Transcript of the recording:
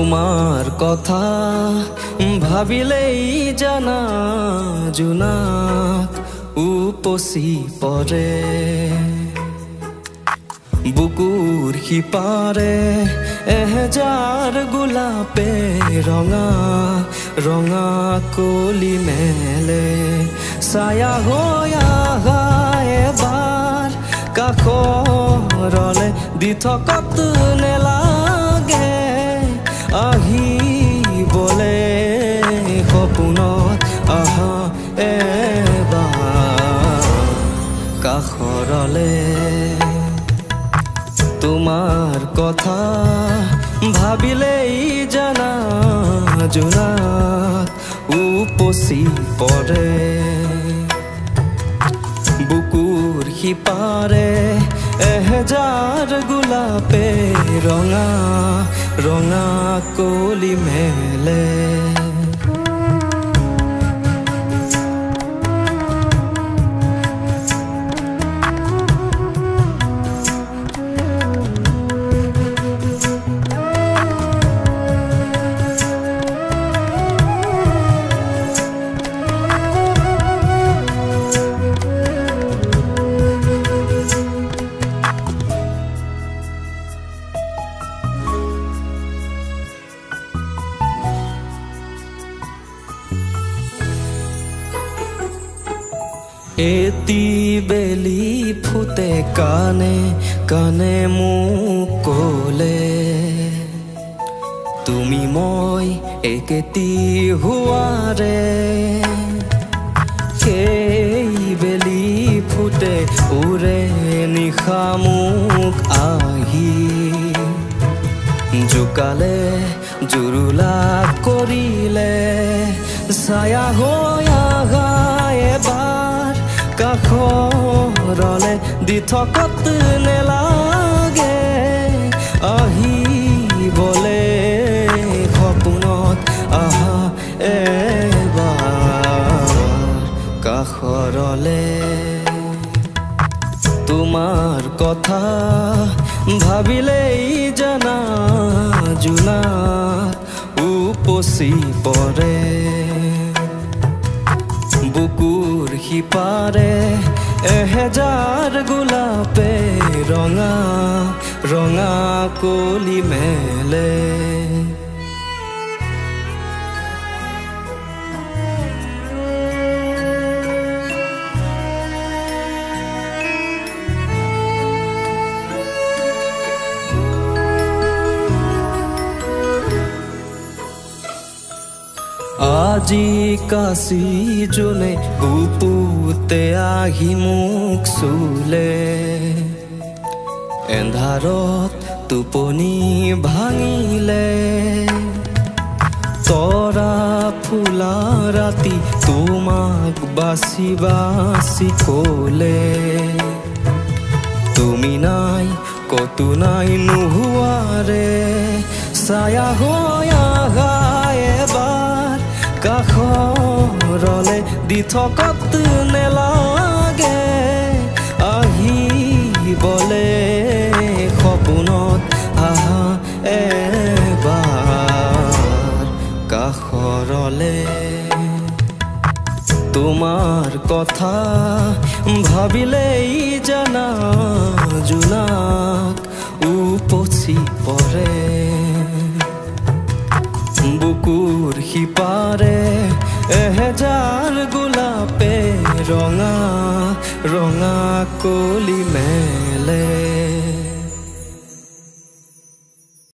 তোমাৰ কথা ভাবিলেই জানা জোনাক উপচি পৰে বুকুৰ সিপাৰে এহেজাৰ গোলাপে ৰঙা ৰঙা কলি মেলে ছায়া হৈ আহা এবাৰ কাষৰলে দি থকাত নেলাগে আহিবলে সপোনত আহা এবাৰ কাষৰলে তোমাৰ কথা ভাবিলেই জানা জোনাক উপচি পৰে বুকুৰ সিপাৰে এহেজাৰ গোলাপে ৰঙা ৰঙা কলি মেলে এতি বেলি ফুটে কানে কানে মোক ক'লে তুমি মই একেটি হোৱাৰে সেই বেলি ফুটে উৰে নিশা মোক আহি জোকালে জুৰুলা কৰিলে ছায়া হৈ আহা এবাৰ কাষৰলে দি থকাত নেলাগে আহিবলে সপোনত আহা এবাৰ কাষৰলে তোমাৰ কথা ভাবিলেই জানা জোনাক উপচি পৰে বুকুৰ সিপাৰে এহেজাৰ গোলাপে ৰঙা ৰঙা কলি মেলে আজি কাশী জোনে বুকুতে আহি মোক চুলে এন্ধাৰত টোপনি ভাঙিলে তৰা ফুলা ৰাতি তোমাক বাচি বাচি ক'লে তুমি নাই কতো নাই নোহোৱাৰে ছায়া হৈ আহা এবাৰ কাষৰলে দি থকাত নেলাগে আহিবলে সপোনত আহা এবাৰ কাষৰলে তোমাৰ কথা ভাবিলেই জানা জোনাক উপচি পৰে বুকুৰ সিপাৰে এহেজাৰ গোলাপে ৰঙা ৰঙা কলি মেলে